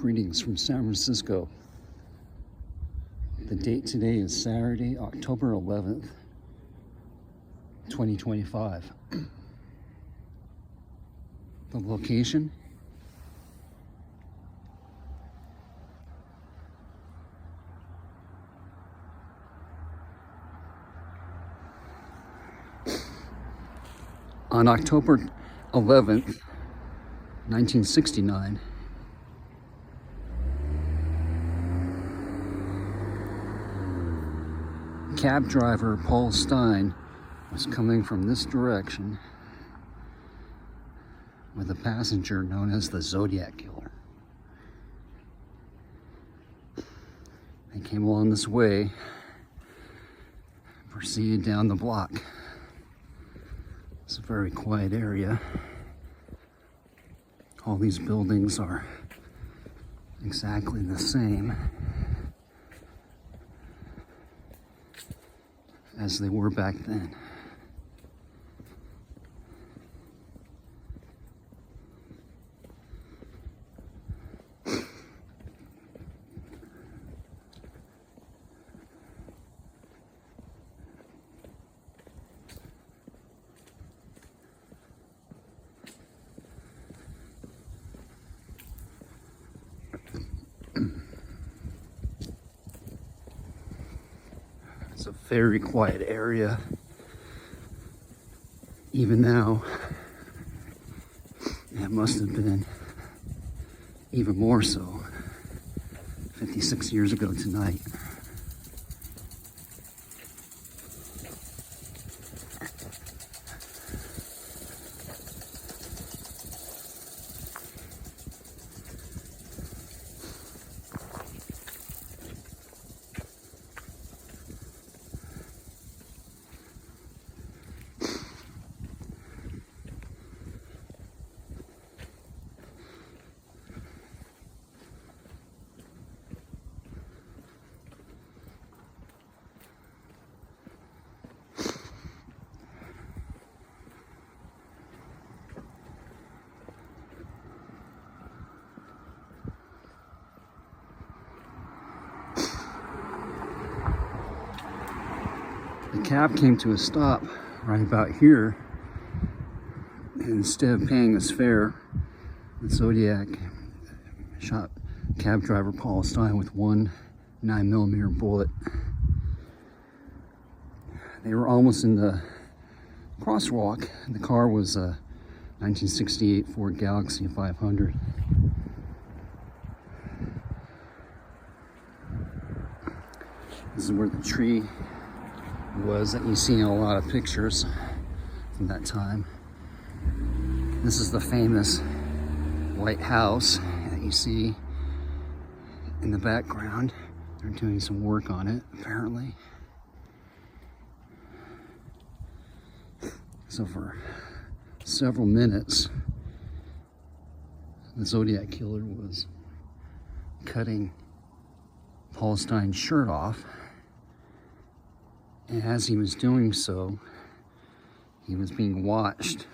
Greetings from San Francisco. The date today is Saturday, October 11th, 2025. The location? On October 11th, 1969, cab driver Paul Stine was coming from this direction with a passenger known as the Zodiac killer. They came along this way, proceeded down the block. It's a very quiet area. All these buildings are exactly the same as they were back then. It's a very quiet area. Even now, it must have been even more so 56 years ago tonight. The cab came to a stop right about here, and instead of paying his fare, the Zodiac shot cab driver Paul Stine with one 9mm bullet. They were almost in the crosswalk. The car was a 1968 Ford Galaxie 500. This is where the tree was that you see in a lot of pictures from that time. This is the famous White House that you see in the background. They're doing some work on it, apparently. So for several minutes, the Zodiac killer was cutting Paul Stine's shirt off. And as he was doing so, he was being watched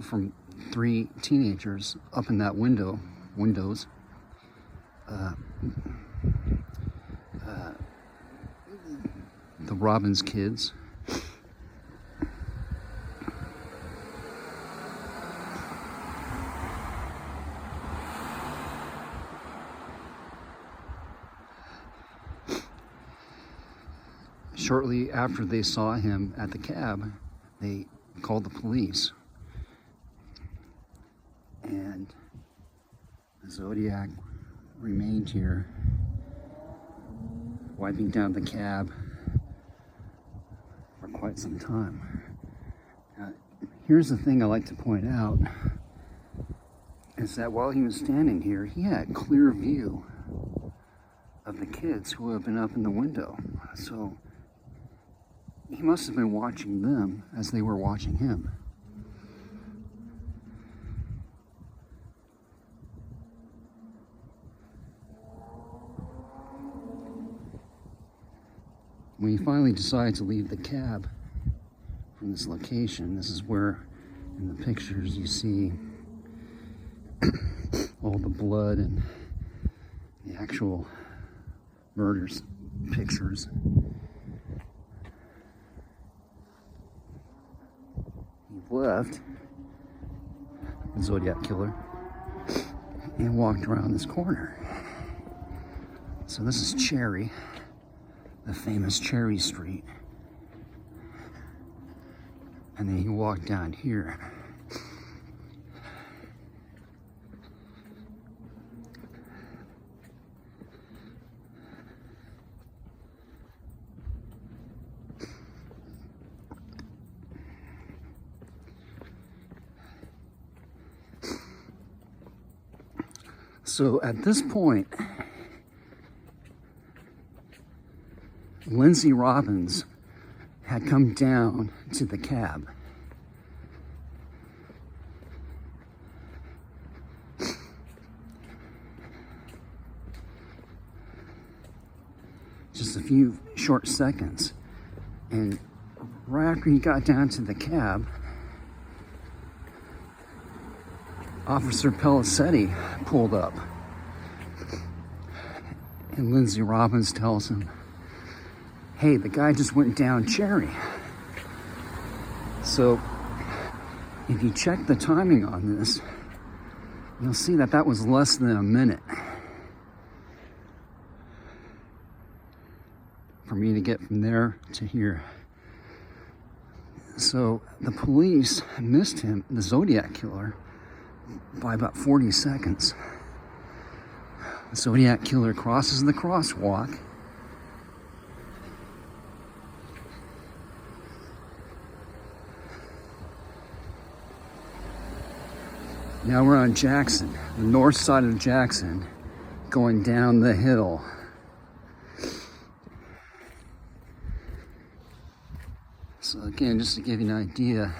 from three teenagers up in that windows. The Robbins kids. Shortly after they saw him at the cab, they called the police. And the Zodiac remained here, wiping down the cab for quite some time. Now, here's the thing I like to point out, is that while he was standing here, he had clear view of the kids who have been up in the window. So he must have been watching them as they were watching him. When he finally decided to leave the cab from this location, this is where in the pictures you see all the blood and the actual murders pictures. He left, the Zodiac killer, and walked around this corner. So this is Cherry, the famous Cherry Street. And then he walked down here. So at this point, Lindsay Robbins had come down to the cab. Just a few short seconds. And right after he got down to the cab, Officer Pellicetti pulled up. And Lindsay Robbins tells him, hey, the guy just went down Cherry. So if you check the timing on this, you'll see that that was less than a minute for me to get from there to here. So the police missed him, the Zodiac killer, by about 40 seconds. The Zodiac killer crosses the crosswalk. Now we're on Jackson, the north side of Jackson, going down the hill. So again, just to give you an idea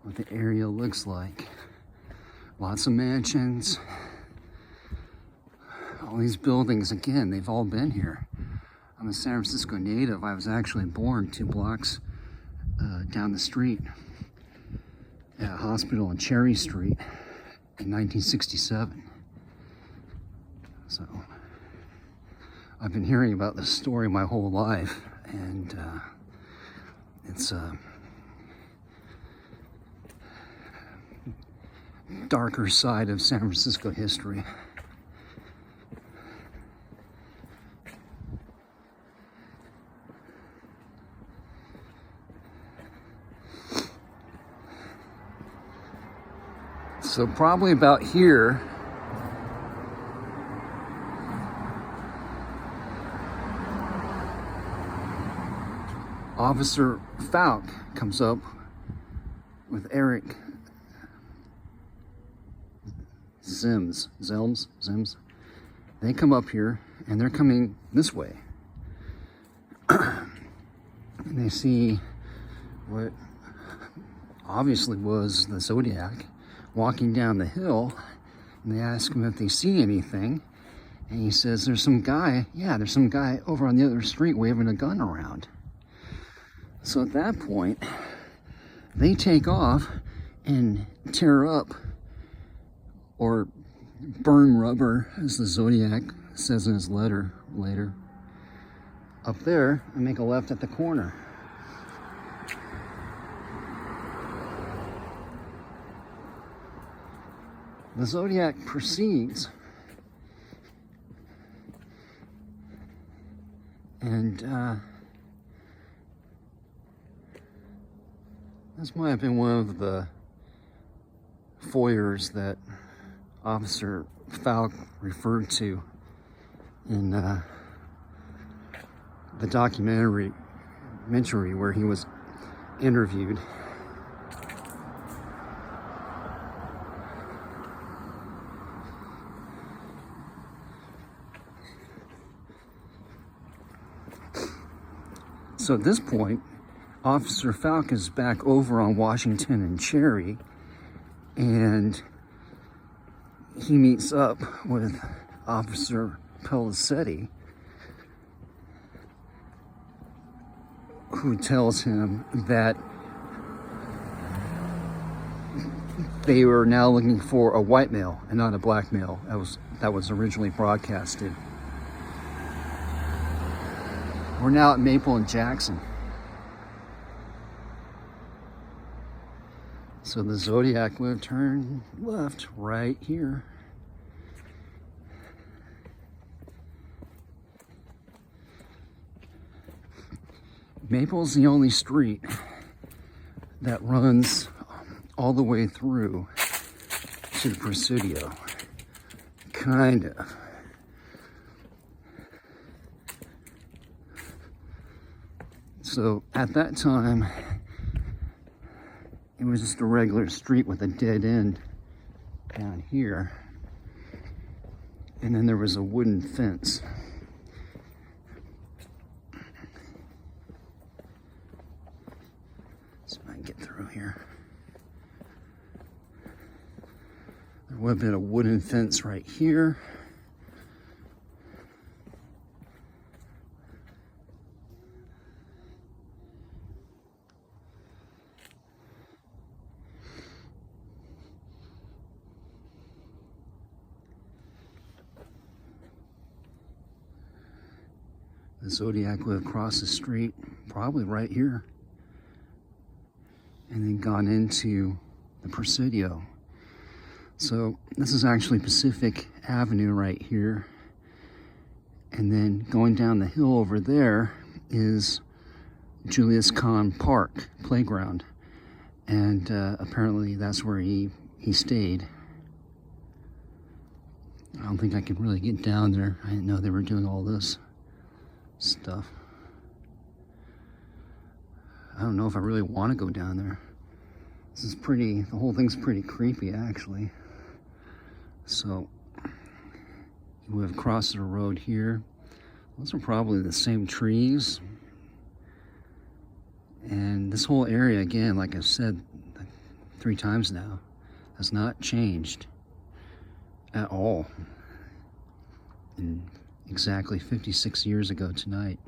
what the area looks like. Lots of mansions. All these buildings, again, they've all been here. I'm a San Francisco native. I was actually born 2 blocks down the street at a hospital on Cherry Street in 1967. So I've been hearing about this story my whole life, and it's a darker side of San Francisco history. So probably about here, Officer Falk comes up with Eric Zims. They come up here and they're coming this way. And they see what obviously was the Zodiac walking down the hill, and they ask him if they see anything, and he says there's some guy over on the other street waving a gun around. So at that point, they take off and tear up or burn rubber, as the Zodiac says in his letter later, up there, and make a left at the corner. The Zodiac proceeds, and this might have been one of the foyers that Officer Falk referred to in the documentary where he was interviewed. So at this point, Officer Falk is back over on Washington and Cherry, and he meets up with Officer Pellicetti, who tells him that they were now looking for a white male and not a black male. That was originally broadcasted. We're now at Maple and Jackson. So the Zodiac would turn left right here. Maple's the only street that runs all the way through to the Presidio. Kind of. So at that time, it was just a regular street with a dead end down here. And then there was a wooden fence. See if I can get through here. There would have been a wooden fence right here. The Zodiac would have crossed the street, probably right here, and then gone into the Presidio. So this is actually Pacific Avenue right here. And then going down the hill over there is Julius Kahn Park playground. And apparently that's where he stayed. I don't think I could really get down there. I didn't know they were doing all this stuff. I don't know if I really want to go down there. This is the whole thing's pretty creepy actually. So you would have crossed the road here. Those are probably the same trees. And this whole area, again, like I've said 3 times now, has not changed at all in exactly 56 years ago tonight.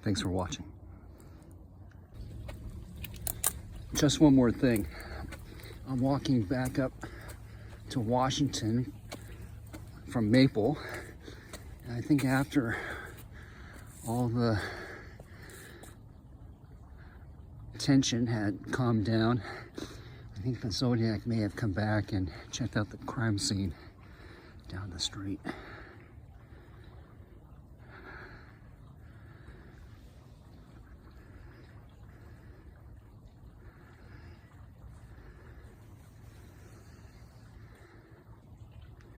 Thanks for watching. Just one more thing. I'm walking back up to Washington from Maple. And I think after all the tension had calmed down, I think the Zodiac may have come back and checked out the crime scene down the street.